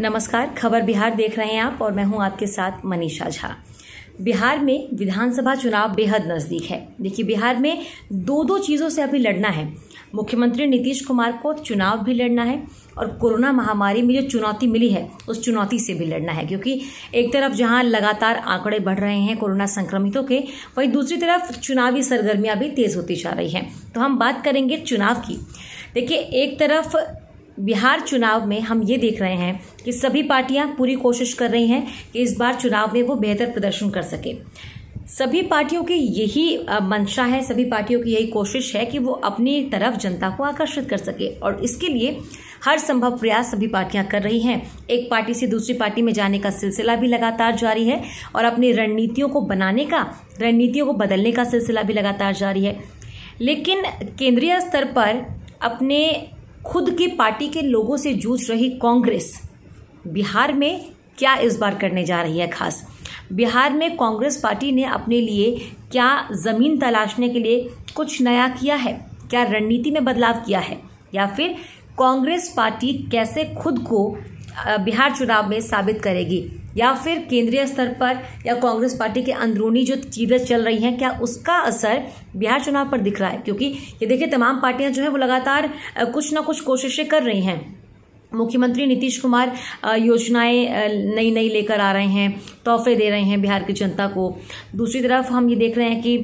नमस्कार, खबर बिहार देख रहे हैं आप और मैं हूं आपके साथ मनीषा झा। बिहार में विधानसभा चुनाव बेहद नज़दीक है। देखिए, बिहार में दो चीज़ों से अभी लड़ना है। मुख्यमंत्री नीतीश कुमार को चुनाव भी लड़ना है और कोरोना महामारी में जो चुनौती मिली है उस चुनौती से भी लड़ना है, क्योंकि एक तरफ जहां लगातार आंकड़े बढ़ रहे हैं कोरोना संक्रमितों के, वहीं दूसरी तरफ चुनावी सरगर्मियां भी तेज होती जा रही हैं। तो हम बात करेंगे चुनाव की। देखिए, एक तरफ बिहार चुनाव में हम ये देख रहे हैं कि सभी पार्टियां पूरी कोशिश कर रही हैं कि इस बार चुनाव में वो बेहतर प्रदर्शन कर सके। सभी पार्टियों की यही मंशा है, सभी पार्टियों की यही कोशिश है कि वो अपनी तरफ जनता को आकर्षित कर सके और इसके लिए हर संभव प्रयास सभी पार्टियां कर रही हैं। एक पार्टी से दूसरी पार्टी में जाने का सिलसिला भी लगातार जारी है और अपनी रणनीतियों को बदलने का सिलसिला भी लगातार जारी है। लेकिन केंद्रीय स्तर पर अपने खुद की पार्टी के लोगों से जूझ रही कांग्रेस बिहार में क्या इस बार करने जा रही है खास? बिहार में कांग्रेस पार्टी ने अपने लिए क्या जमीन तलाशने के लिए कुछ नया किया है? क्या रणनीति में बदलाव किया है? या फिर कांग्रेस पार्टी कैसे खुद को बिहार चुनाव में साबित करेगी? या फिर केंद्रीय स्तर पर या कांग्रेस पार्टी के अंदरूनी जो चीजें चल रही हैं, क्या उसका असर बिहार चुनाव पर दिख रहा है? क्योंकि ये देखिए, तमाम पार्टियां जो है वो लगातार कुछ ना कुछ कोशिशें कर रही हैं। मुख्यमंत्री नीतीश कुमार योजनाएं नई लेकर आ रहे हैं, तोहफे दे रहे हैं बिहार की जनता को। दूसरी तरफ हम ये देख रहे हैं कि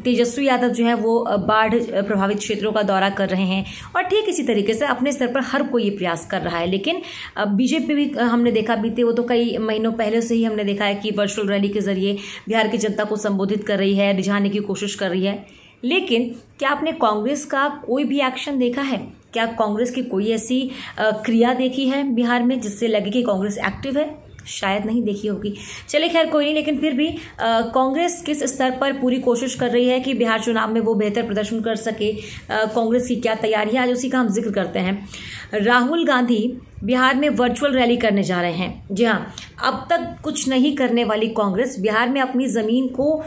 तेजस्वी यादव जो है वो बाढ़ प्रभावित क्षेत्रों का दौरा कर रहे हैं और ठीक इसी तरीके से अपने स्तर पर हर कोई ये प्रयास कर रहा है। लेकिन बीजेपी भी हमने देखा वो तो कई महीनों पहले से ही हमने देखा है कि वर्चुअल रैली के जरिए बिहार की जनता को संबोधित कर रही है, रिझाने की कोशिश कर रही है। लेकिन क्या आपने कांग्रेस का कोई भी एक्शन देखा है? क्या कांग्रेस की कोई ऐसी क्रिया देखी है बिहार में जिससे लगे कि कांग्रेस एक्टिव है? शायद नहीं देखी होगी। चलिए, खैर कोई नहीं। लेकिन फिर भी कांग्रेस किस स्तर पर पूरी कोशिश कर रही है कि बिहार चुनाव में वो बेहतर प्रदर्शन कर सके? कांग्रेस की क्या तैयारी है, आज उसी का हम जिक्र करते हैं। राहुल गांधी बिहार में वर्चुअल रैली करने जा रहे हैं। जी हाँ, अब तक कुछ नहीं करने वाली कांग्रेस बिहार में अपनी जमीन को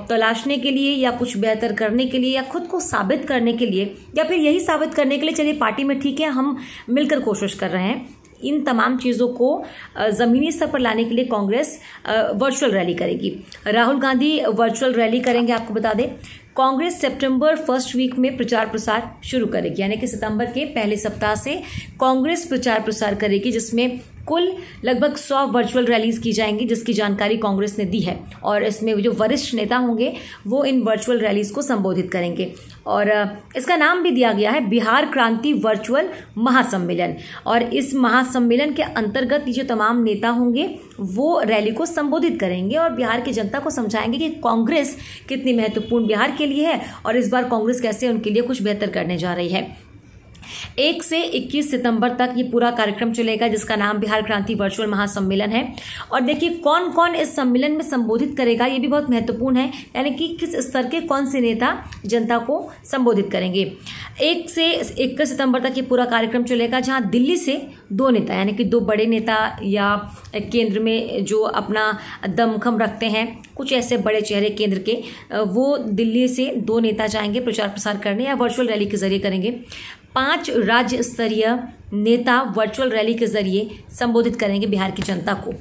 तलाशने के लिए या कुछ बेहतर करने के लिए या खुद को साबित करने के लिए या फिर यही साबित करने के लिए, चलिए पार्टी में ठीक है हम मिलकर कोशिश कर रहे हैं, इन तमाम चीज़ों को ज़मीनी स्तर पर लाने के लिए कांग्रेस वर्चुअल रैली करेगी। राहुल गांधी वर्चुअल रैली करेंगे। आपको बता दें, कांग्रेस सितंबर फर्स्ट वीक में प्रचार प्रसार शुरू करेगी, यानी कि सितंबर के पहले सप्ताह से कांग्रेस प्रचार प्रसार करेगी, जिसमें कुल लगभग 100 वर्चुअल रैलीज की जाएंगी, जिसकी जानकारी कांग्रेस ने दी है। और इसमें जो वरिष्ठ नेता होंगे वो इन वर्चुअल रैलीज को संबोधित करेंगे और इसका नाम भी दिया गया है बिहार क्रांति वर्चुअल महासम्मेलन। और इस महासम्मेलन के अंतर्गत जो तमाम नेता होंगे वो रैली को संबोधित करेंगे और बिहार की जनता को समझाएंगे कि कांग्रेस कितनी महत्वपूर्ण बिहार के लिए है और इस बार कांग्रेस कैसे उनके लिए कुछ बेहतर करने जा रही है। 1 से 21 सितंबर तक ये पूरा कार्यक्रम चलेगा, जिसका नाम बिहार क्रांति वर्चुअल महासम्मेलन है। और देखिए, कौन कौन इस सम्मेलन में संबोधित करेगा ये भी बहुत महत्वपूर्ण है, यानी कि किस स्तर के कौन से नेता जनता को संबोधित करेंगे। 1 से 21 सितंबर तक ये पूरा कार्यक्रम चलेगा, जहां दिल्ली से 2 नेता, यानी कि 2 बड़े नेता या केंद्र में जो अपना दमखम रखते हैं, कुछ ऐसे बड़े चेहरे केंद्र के, वो दिल्ली से 2 नेता जाएंगे प्रचार प्रसार करने या वर्चुअल रैली के जरिए करेंगे। 5 राज्य स्तरीय नेता वर्चुअल रैली के जरिए संबोधित करेंगे बिहार की जनता को।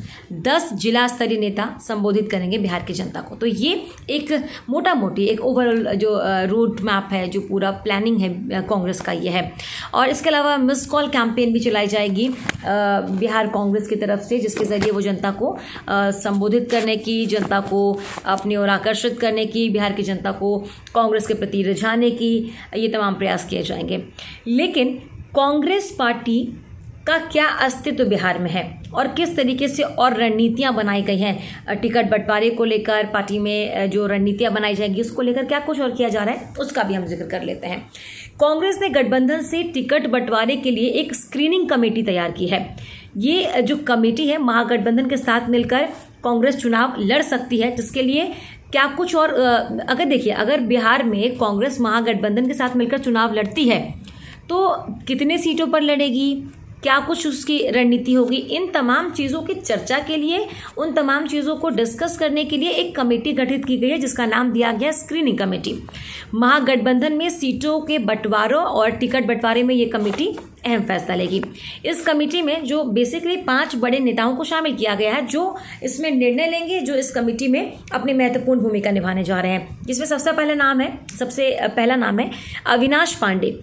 10 जिला स्तरीय नेता संबोधित करेंगे बिहार की जनता को। तो ये एक मोटा मोटी एक ओवरऑल जो रूट मैप है, जो पूरा प्लानिंग है कांग्रेस का, ये है। और इसके अलावा मिस कॉल कैंपेन भी चलाई जाएगी बिहार कांग्रेस की तरफ से, जिसके जरिए वो जनता को संबोधित करने की, जनता को अपनी ओर आकर्षित करने की, बिहार की जनता को कांग्रेस के प्रति रिझाने की, ये तमाम प्रयास किए जाएंगे। लेकिन कांग्रेस पार्टी का क्या अस्तित्व बिहार में है और किस तरीके से और रणनीतियां बनाई गई हैं टिकट बंटवारे को लेकर, पार्टी में जो रणनीतियां बनाई जाएंगी उसको लेकर क्या कुछ और किया जा रहा है, उसका भी हम जिक्र कर लेते हैं। कांग्रेस ने गठबंधन से टिकट बंटवारे के लिए एक स्क्रीनिंग कमेटी तैयार की है। ये जो कमेटी है, महागठबंधन के साथ मिलकर कांग्रेस चुनाव लड़ सकती है, जिसके लिए क्या कुछ और अगर देखिए, अगर बिहार में कांग्रेस महागठबंधन के साथ मिलकर चुनाव लड़ती है तो कितने सीटों पर लड़ेगी, क्या कुछ उसकी रणनीति होगी, इन तमाम चीज़ों की चर्चा के लिए, उन तमाम चीज़ों को डिस्कस करने के लिए एक कमेटी गठित की गई है, जिसका नाम दिया गया स्क्रीनिंग कमेटी। महागठबंधन में सीटों के बंटवारों और टिकट बंटवारे में ये कमेटी अहम फैसला लेगी। इस कमेटी में जो बेसिकली 5 बड़े नेताओं को शामिल किया गया है, जो इसमें निर्णय लेंगे, जो इस कमेटी में अपनी महत्वपूर्ण भूमिका निभाने जा रहे हैं। इसमें सबसे पहला नाम है Avinash Pandey.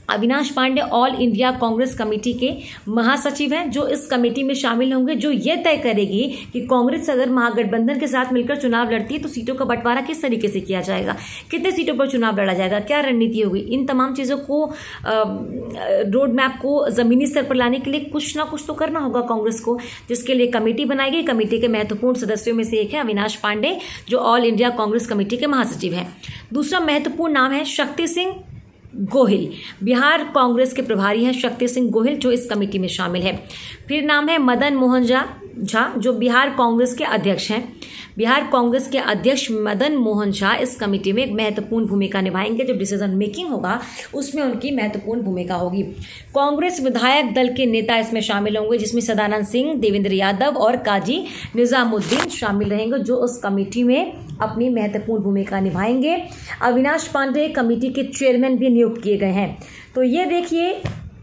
Avinash Pandey all India Congress committee के महासचिव हैं, जो इस कमेटी में शामिल होंगे, जो ये तय करेगी कि कांग्रेस अगर महागठबंधन के साथ मिलकर चुनाव लड़ती है तो सीटों का बंटवारा किस तरीके से किया जाएगा, कितने सीटों पर चुनाव लड़ा जाएगा, क्या रणनीति होगी। इन तमाम चीज़ों को रोड मैप को जमीनी स्तर पर लाने के लिए कुछ ना कुछ तो करना होगा कांग्रेस को, जिसके लिए कमेटी बनाई गई। कमेटी के महत्वपूर्ण सदस्यों में से एक है अविनाश पांडे, जो ऑल इंडिया कांग्रेस कमेटी के महासचिव हैं। दूसरा महत्वपूर्ण नाम है शक्ति सिंह गोहिल। बिहार कांग्रेस के प्रभारी हैं शक्ति सिंह गोहिल, जो इस कमेटी में शामिल है। फिर नाम है मदन मोहन झा, जो बिहार कांग्रेस के अध्यक्ष हैं। बिहार कांग्रेस के अध्यक्ष मदन मोहन झा इस कमेटी में एक महत्वपूर्ण भूमिका निभाएंगे। जो डिसीजन मेकिंग होगा उसमें उनकी महत्वपूर्ण भूमिका होगी। कांग्रेस विधायक दल के नेता इसमें शामिल होंगे, जिसमें सदानंद सिंह, देवेंद्र यादव और काजी निजामुद्दीन शामिल रहेंगे, जो उस कमेटी में अपनी महत्वपूर्ण भूमिका निभाएंगे। अविनाश पांडे कमेटी के चेयरमैन भी नियुक्त किए गए हैं। तो ये देखिए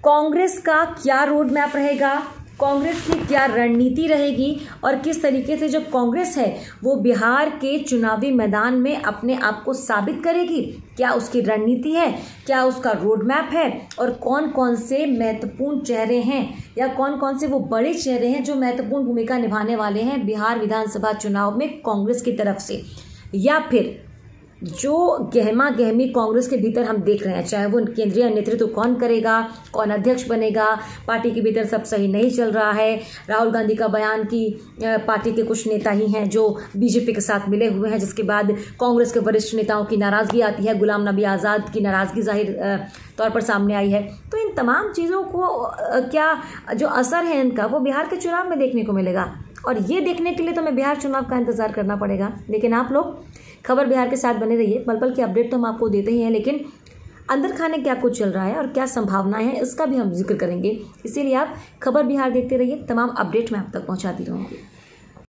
कांग्रेस का क्या रोड मैप रहेगा, कांग्रेस की क्या रणनीति रहेगी और किस तरीके से जो कांग्रेस है वो बिहार के चुनावी मैदान में अपने आप को साबित करेगी। क्या उसकी रणनीति है, क्या उसका रोड मैप है, और कौन कौन से महत्वपूर्ण चेहरे हैं या कौन कौन से वो बड़े चेहरे हैं जो महत्वपूर्ण भूमिका निभाने वाले हैं बिहार विधानसभा चुनाव में कांग्रेस की तरफ से। या फिर जो गहमा गहमी कांग्रेस के भीतर हम देख रहे हैं, चाहे वो केंद्रीय नेतृत्व कौन करेगा, कौन अध्यक्ष बनेगा, पार्टी के भीतर सब सही नहीं चल रहा है। राहुल गांधी का बयान कि पार्टी के कुछ नेता ही हैं जो बीजेपी के साथ मिले हुए हैं, जिसके बाद कांग्रेस के वरिष्ठ नेताओं की नाराज़गी आती है। गुलाम नबी आज़ाद की नाराज़गी जाहिर तौर पर सामने आई है। तो इन तमाम चीज़ों को क्या जो असर है इनका वो बिहार के चुनाव में देखने को मिलेगा, और ये देखने के लिए तो हमें बिहार चुनाव का इंतज़ार करना पड़ेगा। लेकिन आप लोग खबर बिहार के साथ बने रहिए। पल पल की अपडेट तो हम आपको देते ही हैं, लेकिन अंदर खाने क्या कुछ चल रहा है और क्या संभावनाएं हैं इसका भी हम जिक्र करेंगे। इसीलिए आप खबर बिहार देखते रहिए, तमाम अपडेट मैं आप तक पहुंचाती रहूँगी।